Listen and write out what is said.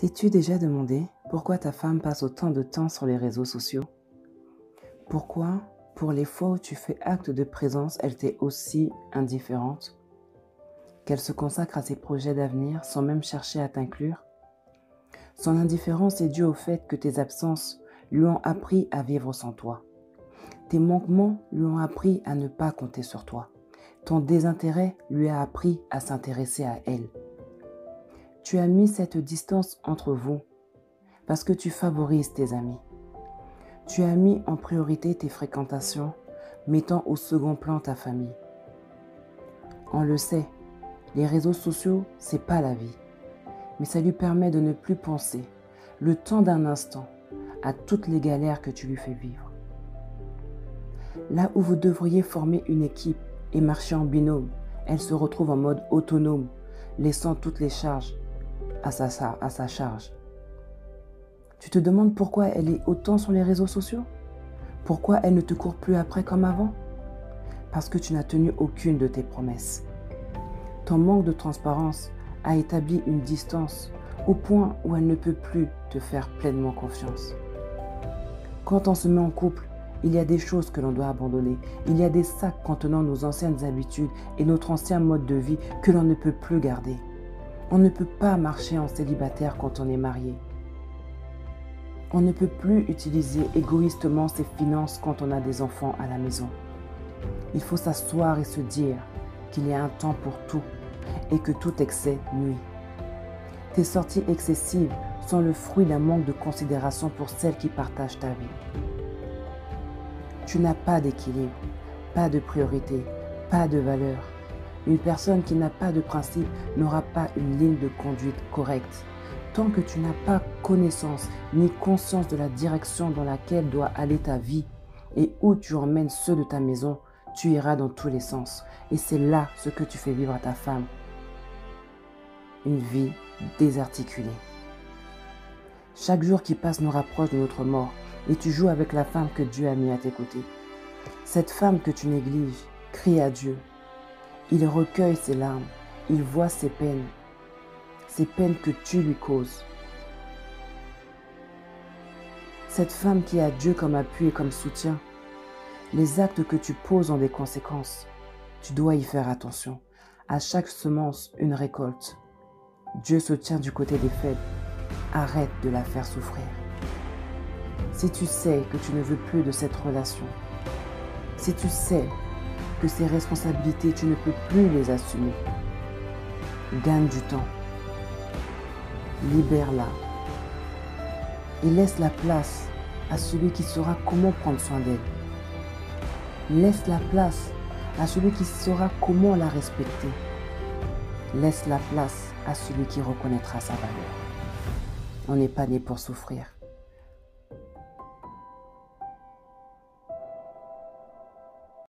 T'es-tu déjà demandé pourquoi ta femme passe autant de temps sur les réseaux sociaux? Pourquoi, pour les fois où tu fais acte de présence, elle t'est aussi indifférente? Qu'elle se consacre à ses projets d'avenir sans même chercher à t'inclure? Son indifférence est due au fait que tes absences lui ont appris à vivre sans toi. Tes manquements lui ont appris à ne pas compter sur toi. Ton désintérêt lui a appris à s'intéresser à elle. Tu as mis cette distance entre vous parce que tu favorises tes amis. Tu as mis en priorité tes fréquentations, mettant au second plan ta famille. On le sait, les réseaux sociaux, c'est pas la vie, mais ça lui permet de ne plus penser, le temps d'un instant, à toutes les galères que tu lui fais vivre. Là où vous devriez former une équipe et marcher en binôme, elle se retrouve en mode autonome, laissant toutes les charges à sa charge. Tu te demandes pourquoi elle est autant sur les réseaux sociaux? Pourquoi elle ne te court plus après comme avant? Parce que tu n'as tenu aucune de tes promesses. Ton manque de transparence a établi une distance au point où elle ne peut plus te faire pleinement confiance. Quand on se met en couple, il y a des choses que l'on doit abandonner. Il y a des sacs contenant nos anciennes habitudes et notre ancien mode de vie que l'on ne peut plus garder. On ne peut pas marcher en célibataire quand on est marié. On ne peut plus utiliser égoïstement ses finances quand on a des enfants à la maison. Il faut s'asseoir et se dire qu'il y a un temps pour tout et que tout excès nuit. Tes sorties excessives sont le fruit d'un manque de considération pour celles qui partagent ta vie. Tu n'as pas d'équilibre, pas de priorité, pas de valeur. Une personne qui n'a pas de principe n'aura pas une ligne de conduite correcte. Tant que tu n'as pas connaissance ni conscience de la direction dans laquelle doit aller ta vie et où tu emmènes ceux de ta maison, tu iras dans tous les sens. Et c'est là ce que tu fais vivre à ta femme. Une vie désarticulée. Chaque jour qui passe nous rapproche de notre mort et tu joues avec la femme que Dieu a mis à tes côtés. Cette femme que tu négliges crie à Dieu. Il recueille ses larmes, il voit ses peines que tu lui causes. Cette femme qui a Dieu comme appui et comme soutien, les actes que tu poses ont des conséquences. Tu dois y faire attention. À chaque semence, une récolte. Dieu se tient du côté des faibles. Arrête de la faire souffrir. Si tu sais que tu ne veux plus de cette relation, si tu sais que ces responsabilités, tu ne peux plus les assumer, gagne du temps. Libère-la et laisse la place à celui qui saura comment prendre soin d'elle. Laisse la place à celui qui saura comment la respecter. Laisse la place à celui qui reconnaîtra sa valeur. On n'est pas né pour souffrir.